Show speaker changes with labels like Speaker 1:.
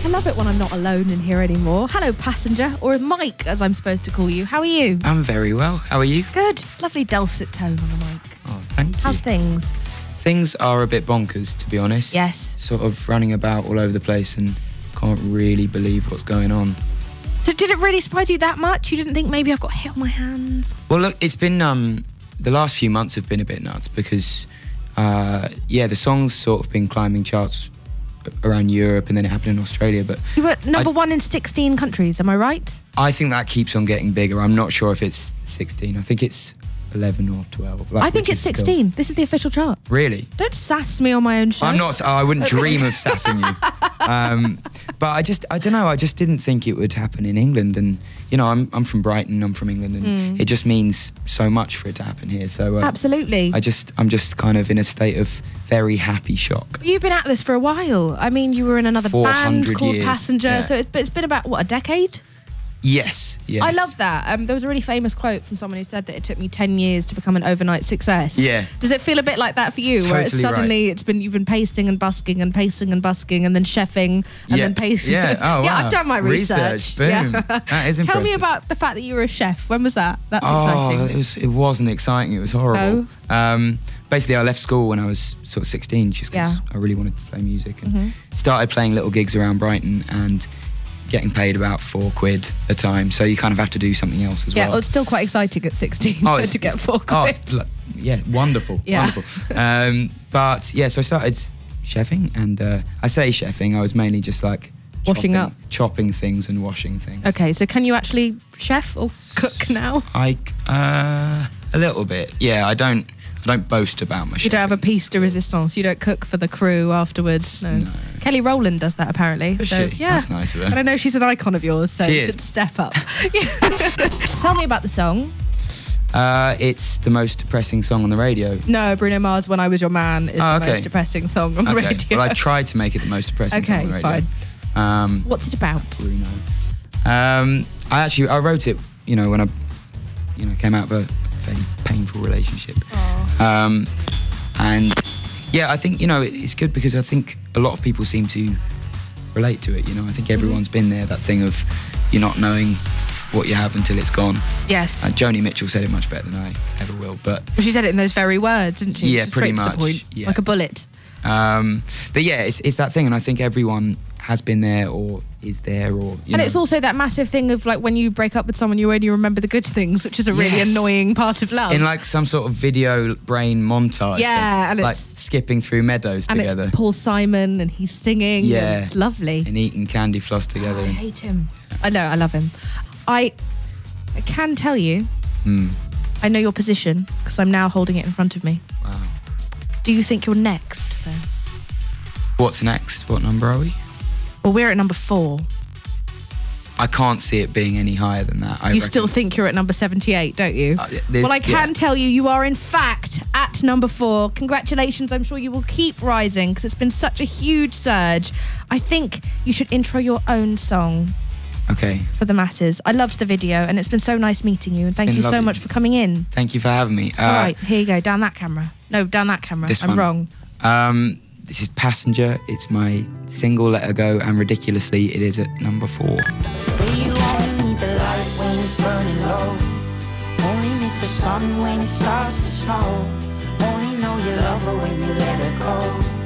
Speaker 1: I love it when I'm not alone in here anymore. Hello, passenger, or Mike, as I'm supposed to call you. How are you?
Speaker 2: I'm very well. How are you?
Speaker 1: Good. Lovely dulcet tone on the mic.
Speaker 2: Oh, thank you.
Speaker 1: How's things?
Speaker 2: Things are a bit bonkers, to be honest.
Speaker 1: Yes.
Speaker 2: Sort of running about all over the place and can't really believe what's going on.
Speaker 1: So did it really surprise you that much? You didn't think maybe I've got a hit on my hands?
Speaker 2: Well, look, it's been, the last few months have been a bit nuts because, the song's sort of been climbing charts around Europe and then it happened in Australia. But
Speaker 1: you were number one in 16 countries, am I right?
Speaker 2: I think that keeps on getting bigger. I'm not sure if it's 16. I think it's 11 or 12.
Speaker 1: I think it's 16. This is the official chart.
Speaker 2: Really?
Speaker 1: Don't sass me on my own show.
Speaker 2: I'm not. I wouldn't dream of sassing you. But I don't know. I just didn't think it would happen in England. And you know, I'm from Brighton. I'm from England, and it just means so much for it to happen here. So
Speaker 1: absolutely.
Speaker 2: I'm just kind of in a state of very happy shock.
Speaker 1: You've been at this for a while. I mean, you were in another band called
Speaker 2: years.
Speaker 1: Passenger.
Speaker 2: Yeah.
Speaker 1: So it's been about what, a decade?
Speaker 2: Yes.
Speaker 1: I love that. There was a really famous quote from someone who said that it took me 10 years to become an overnight success.
Speaker 2: Yeah.
Speaker 1: Does it feel a bit like that for you?
Speaker 2: Totally
Speaker 1: where it's suddenly
Speaker 2: right.
Speaker 1: you've been pacing and busking and pacing and busking and then chefing and then pacing.
Speaker 2: Yeah. Oh, wow.
Speaker 1: Yeah, I've done my research.
Speaker 2: Boom.
Speaker 1: Yeah.
Speaker 2: That is impressive.
Speaker 1: Tell me about the fact that you were a chef. When was that? That's exciting.
Speaker 2: It wasn't exciting. It was horrible.
Speaker 1: No.
Speaker 2: Basically, I left school when I was sort of 16 just because I really wanted to play music and started playing little gigs around Brighton and getting paid about £4 a time, so you kind of have to do something else as well.
Speaker 1: Yeah, it's still quite exciting at 16 to get £4.
Speaker 2: Wonderful, wonderful. So I started chefing, and I say chefing, I was mainly just like chopping things and washing things.
Speaker 1: Okay, so can you actually chef or cook now?
Speaker 2: A little bit, yeah. I don't boast about my chefing.
Speaker 1: You don't have a piece de resistance. You don't cook for the crew afterwards. No. Kelly Rowland does that apparently.
Speaker 2: Does
Speaker 1: so
Speaker 2: she?
Speaker 1: yeah,
Speaker 2: that's nice of her.
Speaker 1: And I know she's an icon of yours, so
Speaker 2: she
Speaker 1: you should step up. Tell me about the song.
Speaker 2: It's the most depressing song on the radio.
Speaker 1: No, Bruno Mars' "When I Was Your Man" is the most depressing song on the radio.
Speaker 2: Well, I tried to make it the most depressing song on the radio.
Speaker 1: Okay, fine. What's it about?
Speaker 2: Bruno. I wrote it, when I, came out of a fairly painful relationship. And yeah, I think, it's good because I think a lot of people seem to relate to it, I think everyone's been there, that thing of you not knowing what you have until it's gone.
Speaker 1: Yes.
Speaker 2: Joni Mitchell said it much better than I ever will, but...
Speaker 1: She said it in those very words, didn't she?
Speaker 2: Yeah, pretty
Speaker 1: much.
Speaker 2: much.
Speaker 1: To the point,
Speaker 2: yeah.
Speaker 1: like a bullet.
Speaker 2: But yeah, it's that thing, and I think everyone has been there or is there or...
Speaker 1: And it's also that massive thing of like when you break up with someone, you only remember the good things, which is a really annoying part of love.
Speaker 2: In like some sort of video brain montage.
Speaker 1: Yeah, and
Speaker 2: like
Speaker 1: it's...
Speaker 2: skipping through meadows together.
Speaker 1: And it's Paul Simon and he's singing.
Speaker 2: Yeah.
Speaker 1: And it's lovely.
Speaker 2: And eating candy floss together.
Speaker 1: I hate him. I know, I love him. I can tell you, I know your position because I'm now holding it in front of me.
Speaker 2: Wow.
Speaker 1: Do you think you're next, though?
Speaker 2: What's next? What number are we?
Speaker 1: Well, we're at number 4.
Speaker 2: I can't see it being any higher than that.
Speaker 1: You still think you're at number 78, don't you? Well, I can tell you are in fact at number 4. Congratulations. I'm sure you will keep rising because it's been such a huge surge. I think you should intro your own song.
Speaker 2: Okay.
Speaker 1: For the masses. I loved the video and it's been so nice meeting you, and thank you so much for coming in.
Speaker 2: Thank you for having me.
Speaker 1: All right, here you go. Down that camera. No, down that camera. I'm wrong.
Speaker 2: This is Passenger. It's my single, Let Her Go, and ridiculously, it is at number 4.
Speaker 3: You only need the light when it's burning low. Only miss the sun when it starts to snow. Only know you love her when you let her go.